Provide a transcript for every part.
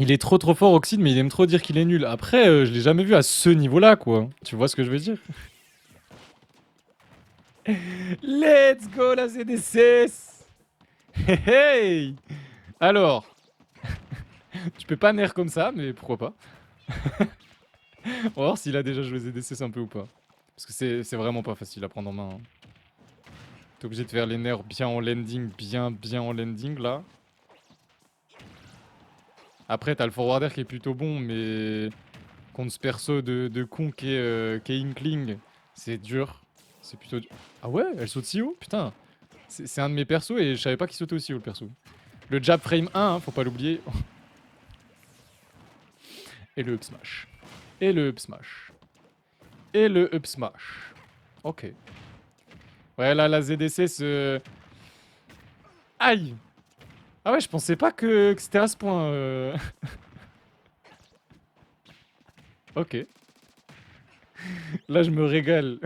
Il est trop fort Oxide, mais il aime trop dire qu'il est nul. Après, je l'ai jamais vu à ce niveau-là, quoi. Tu vois ce que je veux dire? Let's go la ZDCS. Hey hey. Alors, tu peux pas nerf comme ça, mais pourquoi pas. On va voir s'il a déjà joué ZDCS un peu ou pas. Parce que c'est vraiment pas facile à prendre en main, hein. T'es obligé de faire les nerfs bien en landing, bien en landing, là. Après, t'as le forwarder qui est plutôt bon, mais contre ce perso de con qui est Inkling, c'est dur. C'est plutôt dur. Ah ouais, elle saute si haut? Putain. C'est un de mes persos et je savais pas qu'il sautait aussi haut, le perso. Le jab frame 1, hein, faut pas l'oublier. Et le up smash. Et le up smash. Et le up smash. Ok. Ouais, là, la ZDC se... Aïe. Ah ouais, je pensais pas que c'était à ce point. Ok. Là, je me régale.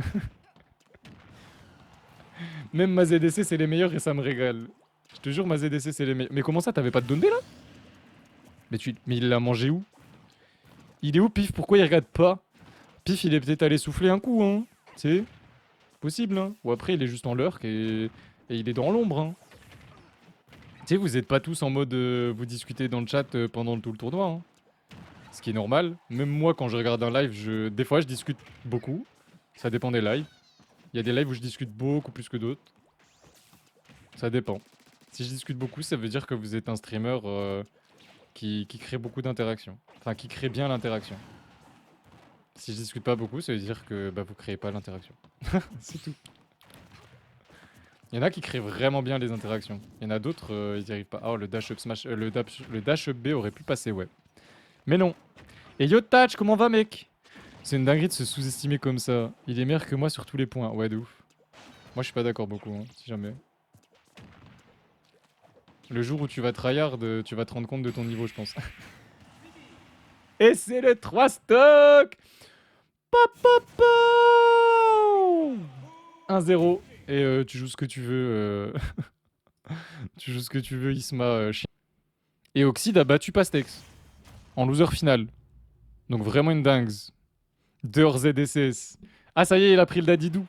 Même ma ZDC, c'est les meilleurs et ça me régale. Je te jure, ma ZDC, c'est les meilleurs. Mais comment ça, t'avais pas de donné là? Mais il l'a mangé où? Il est où, Pif? Pourquoi il regarde pas? Pif, il est peut-être allé souffler un coup, hein. C'est possible, hein. Ou après, il est juste en lurk et il est dans l'ombre, hein. Tu sais, vous êtes pas tous en mode vous discutez dans le chat pendant tout le tournoi, hein. Ce qui est normal. Même moi, quand je regarde un live, des fois, je discute beaucoup. Ça dépend des lives. Il y a des lives où je discute beaucoup plus que d'autres. Ça dépend. Si je discute beaucoup, ça veut dire que vous êtes un streamer qui crée beaucoup d'interactions. Enfin, qui crée bien l'interaction. Si je discute pas beaucoup, ça veut dire que bah, vous créez pas l'interaction. C'est tout. Il y en a qui créent vraiment bien les interactions. Il y en a d'autres, ils y arrivent pas. Oh, le dash up smash, le dash up B aurait pu passer, ouais. Mais non. Et yo Touch, comment va, mec? C'est une dinguerie de se sous-estimer comme ça. Il est meilleur que moi sur tous les points. Ouais, de ouf. Moi, je suis pas d'accord beaucoup, hein, si jamais. Le jour où tu vas tryhard, tu vas te rendre compte de ton niveau, je pense. Et c'est le 3 stock. Pop, pop, pop. 1-0. Et tu joues ce que tu veux. Tu joues ce que tu veux, Isma. Et Oxide a battu Pastex en loser final. Donc vraiment une dingue. 2 hors ZDCS. Ah, ça y est, il a pris le Dadidou.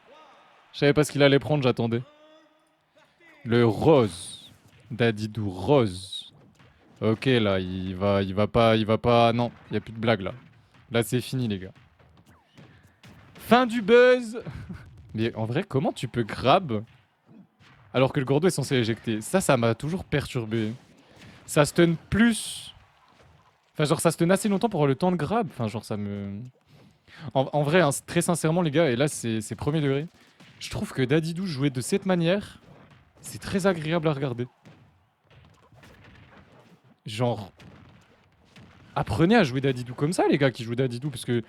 Je savais pas ce qu'il allait prendre, j'attendais. Le rose. Dadidou rose. Ok, là, il va pas. Non, il y a plus de blague là. Là, c'est fini, les gars. Fin du buzz. Mais en vrai, comment tu peux grab alors que le Gordo est censé éjecter? Ça m'a toujours perturbé. Ça stun plus. Enfin, genre, ça stun assez longtemps pour avoir le temps de grab. Enfin, genre, ça me. En vrai, hein, très sincèrement, les gars, et là, c'est premier degré. Je trouve que Dadidou jouer de cette manière, c'est très agréable à regarder. Genre, apprenez à jouer Dadidou comme ça, les gars qui jouent Dadidou, parce que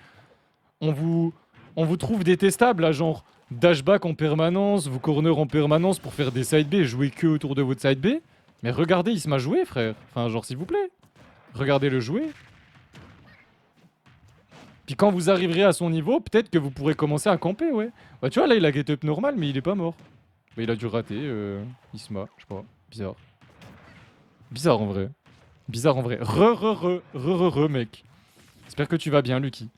on vous, on vous trouve détestable, là, genre dashback en permanence, vous corner en permanence pour faire des side B et jouer que autour de votre side B. Mais regardez, il se m'a joué, frère. Enfin, genre, s'il vous plaît. Regardez-le jouer. Puis quand vous arriverez à son niveau, peut-être que vous pourrez commencer à camper, ouais. Bah, tu vois, là, il a get up normal, mais il est pas mort. Bah, il a dû rater, Isma, je sais pas. Bizarre. Bizarre en vrai. Bizarre en vrai. Re, mec. J'espère que tu vas bien, Lucky.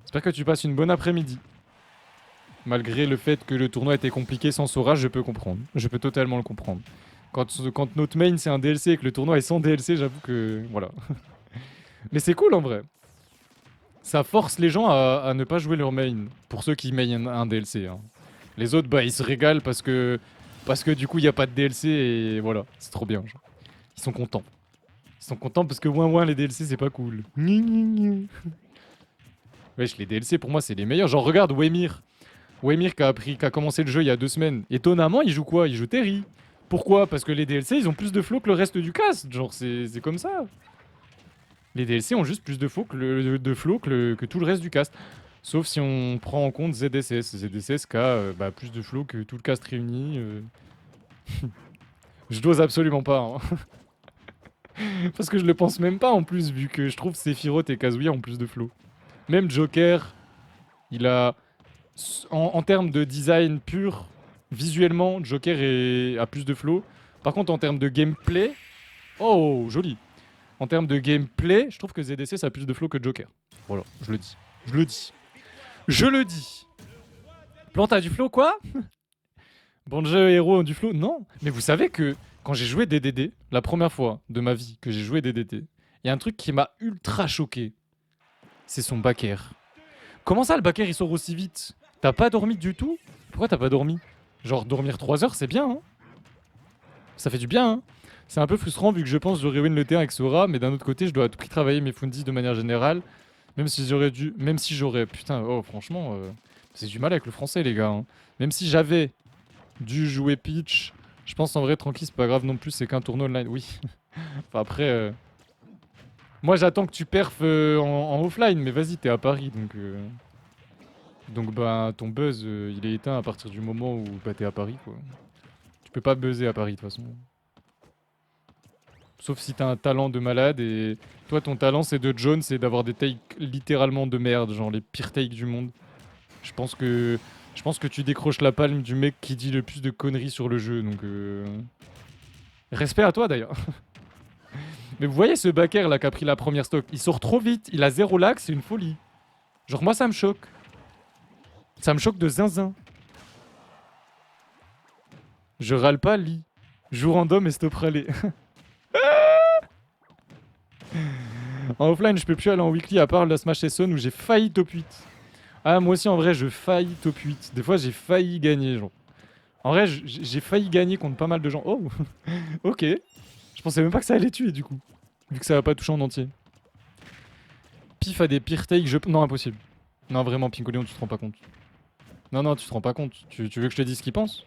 J'espère que tu passes une bonne après-midi. Malgré le fait que le tournoi était compliqué sans Sora, je peux comprendre. Je peux totalement le comprendre. Quand notre main c'est un DLC et que le tournoi est sans DLC, j'avoue que. Voilà. Mais c'est cool en vrai. Ça force les gens à ne pas jouer leur main. Pour ceux qui main un DLC, hein. Les autres, bah, ils se régalent parce que du coup, il n'y a pas de DLC et voilà. C'est trop bien. Genre. Ils sont contents. Ils sont contents parce que ouin les DLC, c'est pas cool. Wesh, les DLC pour moi, c'est les meilleurs. Genre, regarde Wemir. Wemir qui a commencé le jeu il y a 2 semaines. Étonnamment, il joue quoi? Il joue Terry. Pourquoi? Parce que les DLC, ils ont plus de flow que le reste du cast. Genre, c'est comme ça. Les DLC ont juste plus de flow que tout le reste du cast. Sauf si on prend en compte ZDCS. ZDCS qui a bah, plus de flow que tout le cast réuni. Je dose absolument pas. Hein. Parce que je le pense même pas en plus, vu que je trouve Sephiroth et Kazuya ont plus de flow. Même Joker, il a. En termes de design pur, visuellement, Joker a plus de flow. Par contre, en termes de gameplay. Oh, joli! En termes de gameplay, je trouve que ZDC ça a plus de flow que Joker. Voilà, je le dis. Je le dis. Je le dis. Plante a du flow quoi? Banjo héros du flow? Non. Mais vous savez que quand j'ai joué DDD, la première fois de ma vie que j'ai joué DDD, il y a un truc qui m'a ultra choqué. C'est son back air. Comment ça le back air il sort aussi vite? T'as pas dormi du tout? Pourquoi t'as pas dormi? Genre dormir 3 heures c'est bien hein? Ça fait du bien hein? C'est un peu frustrant vu que je pense que j'aurais win le terrain avec Sora, mais d'un autre côté je dois à tout prix travailler mes fundis de manière générale. Même si j'aurais dû... Même si j'aurais... Putain, oh franchement... c'est du mal avec le français les gars. Hein. Même si j'avais dû jouer Peach, je pense en vrai tranquille c'est pas grave non plus, c'est qu'un tournoi online. Oui. Enfin après... Moi j'attends que tu perfs en offline, mais vas-y t'es à Paris donc... Donc bah ton buzz il est éteint à partir du moment où bah, t'es à Paris quoi. Tu peux pas buzzer à Paris de toute façon. Sauf si t'as un talent de malade et toi ton talent c'est de Jones c'est d'avoir des takes littéralement de merde, genre les pires takes du monde. Je pense que tu décroches la palme du mec qui dit le plus de conneries sur le jeu donc respect à toi d'ailleurs. Mais vous voyez ce backer là qui a pris la première stock, il sort trop vite, il a 0 lag, c'est une folie. Genre moi ça me choque. Ça me choque de zinzin. Je râle pas, lit. Joue random et stop râler. En offline, je peux plus aller en weekly à part la Smash Son où j'ai failli top 8. Ah, moi aussi en vrai, je faillis top 8. Des fois, j'ai failli gagner, genre. En vrai, j'ai failli gagner contre pas mal de gens. Oh, ok. Je pensais même pas que ça allait tuer du coup. Vu que ça va pas toucher en entier. Pif a des pires takes, Non, impossible. Non, vraiment, Pinkolion, tu te rends pas compte. Non, non, tu te rends pas compte. Tu veux que je te dise ce qu'il pense?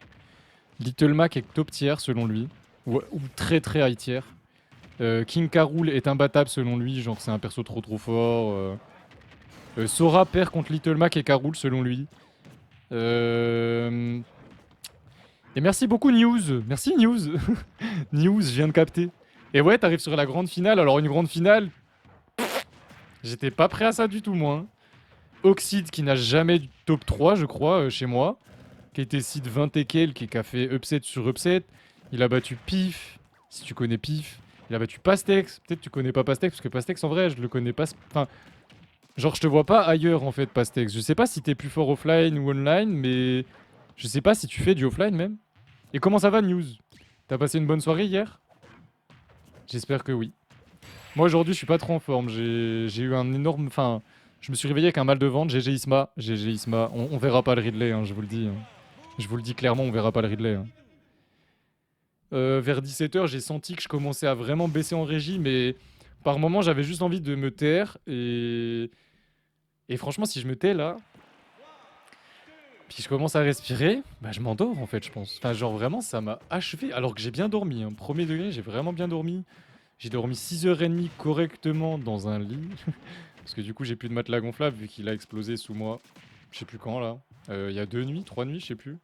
Little Mac est top tier selon lui. Ou très très high tier. King K. Rool est imbattable selon lui, genre c'est un perso trop fort. Sora perd contre Little Mac et K. Rool selon lui. Et merci beaucoup News. Merci News. News, je viens de capter. Et ouais, t'arrives sur la grande finale. Alors une grande finale, j'étais pas prêt à ça du tout moi. Hein. Oxide qui n'a jamais du top 3 je crois chez moi. Qui a été seed 20 et quelques et qui a fait upset sur upset. Il a battu Pif, si tu connais Pif. Il a battu Pastex. Peut-être tu connais pas Pastex parce que Pastex en vrai je le connais pas. Enfin, genre je te vois pas ailleurs en fait Pastex. Je sais pas si t'es plus fort offline ou online, mais je sais pas si tu fais du offline même. Et comment ça va News? T'as passé une bonne soirée hier? J'espère que oui. Moi aujourd'hui je suis pas trop en forme. J'ai eu un énorme... Enfin, je me suis réveillé avec un mal de ventre. GG Isma. GG Isma. On verra pas le Ridley, hein, je vous le dis. Hein. Je vous le dis clairement, on verra pas le Ridley. Hein. Vers 17h, j'ai senti que je commençais à vraiment baisser en régie, mais par moment, j'avais juste envie de me taire. Et franchement, si je me tais là, puis je commence à respirer, bah je m'endors en fait, je pense. Enfin, genre vraiment, ça m'a achevé, alors que j'ai bien dormi. Hein. Premier degré, j'ai vraiment bien dormi. J'ai dormi 6h30 correctement dans un lit. Parce que du coup, j'ai plus de matelas gonflable vu qu'il a explosé sous moi. Je sais plus quand là. Il y a 2 nuits, 3 nuits, je sais plus.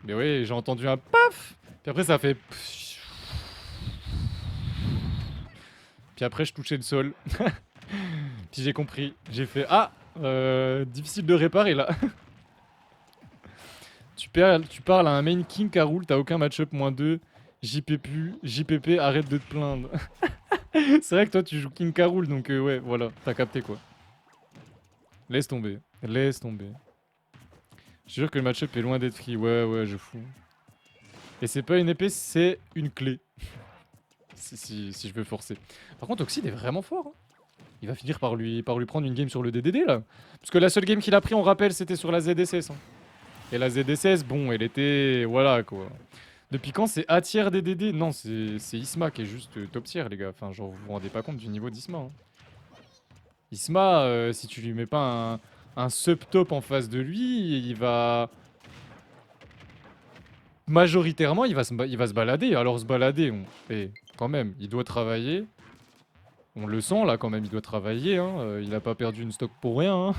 Mais ouais, j'ai entendu un paf. Puis après, ça fait... Puis après, je touchais le sol. Puis j'ai compris. J'ai fait... Ah difficile de réparer, là. tu parles à un main king Karul, t'as aucun match-up -2. JPP, arrête de te plaindre. C'est vrai que toi, tu joues King Karul, donc ouais, voilà. T'as capté, quoi. Laisse tomber. Laisse tomber. Je te jure que le match-up est loin d'être free. Ouais, je fous. Et c'est pas une épée, c'est une clé. si je veux forcer. Par contre, Oxide est vraiment fort. Hein. Il va finir par lui prendre une game sur le DDD, là. Parce que la seule game qu'il a pris, on rappelle, c'était sur la ZSS. Hein. Et la ZSS, bon, elle était... Voilà, quoi. Depuis quand c'est A tier DDD? Non, c'est Isma qui est juste top tier, les gars. Enfin, genre, vous vous rendez pas compte du niveau d'Isma. Hein. Isma, si tu lui mets pas un sub-top en face de lui, il va... Majoritairement, il va se balader. Alors, se balader, quand même, il doit travailler. On le sent, là, quand même, il doit travailler. Hein. Il a pas perdu une stock pour rien. Hein.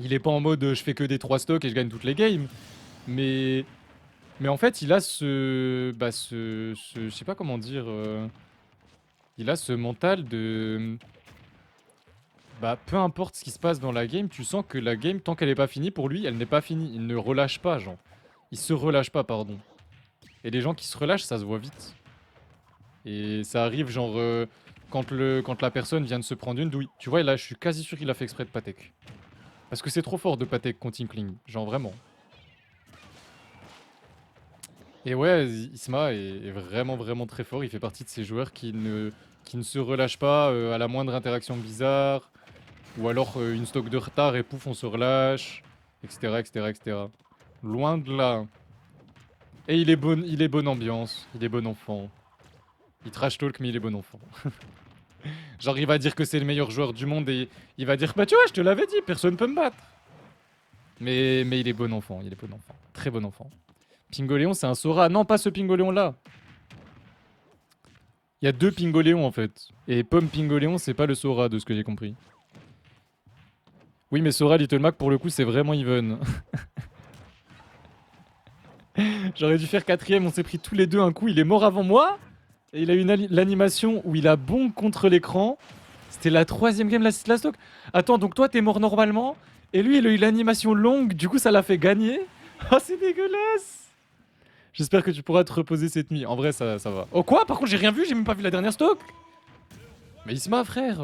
Il est pas en mode je fais que des 3 stocks et je gagne toutes les games. Mais en fait, il a ce... Bah, je sais pas comment dire... Il a ce mental de... Bah, peu importe ce qui se passe dans la game, tu sens que la game, tant qu'elle est pas finie, pour lui, elle n'est pas finie. Il ne relâche pas, genre. Il se relâche pas, pardon. Et les gens qui se relâchent, ça se voit vite. Et ça arrive genre quand la personne vient de se prendre une douille. Tu vois, là je suis quasi sûr qu'il a fait exprès de Patek. Parce que c'est trop fort de Patek contre Inkling. Genre vraiment. Et ouais, Isma est vraiment vraiment très fort. Il fait partie de ces joueurs qui ne se relâchent pas à la moindre interaction bizarre. Ou alors une stock de retard et pouf on se relâche. Etc etc etc. Loin de là. Et il est bonne ambiance. Il est bon enfant. Il trash talk mais il est bon enfant. Genre il va dire que c'est le meilleur joueur du monde et il va dire bah tu vois je te l'avais dit, personne peut me battre. Mais il est bon enfant, il est bon enfant. Très bon enfant. Pingoléon c'est un Sora. Non pas ce Pingoléon là. Il y a deux Pingoléons en fait. Et Pomme Pingoléon c'est pas le Sora de ce que j'ai compris. Oui mais Sora Little Mac pour le coup c'est vraiment even. J'aurais dû faire quatrième, on s'est pris tous les deux un coup, il est mort avant moi. Et il a eu l'animation où il a bon contre l'écran. C'était la troisième game last stock. Attends, donc toi t'es mort normalement. Et lui il a eu l'animation longue, du coup ça l'a fait gagner. Oh c'est dégueulasse. J'espère que tu pourras te reposer cette nuit. En vrai ça va. Oh quoi? Par contre j'ai rien vu, j'ai même pas vu la dernière stock. Mais Isma frère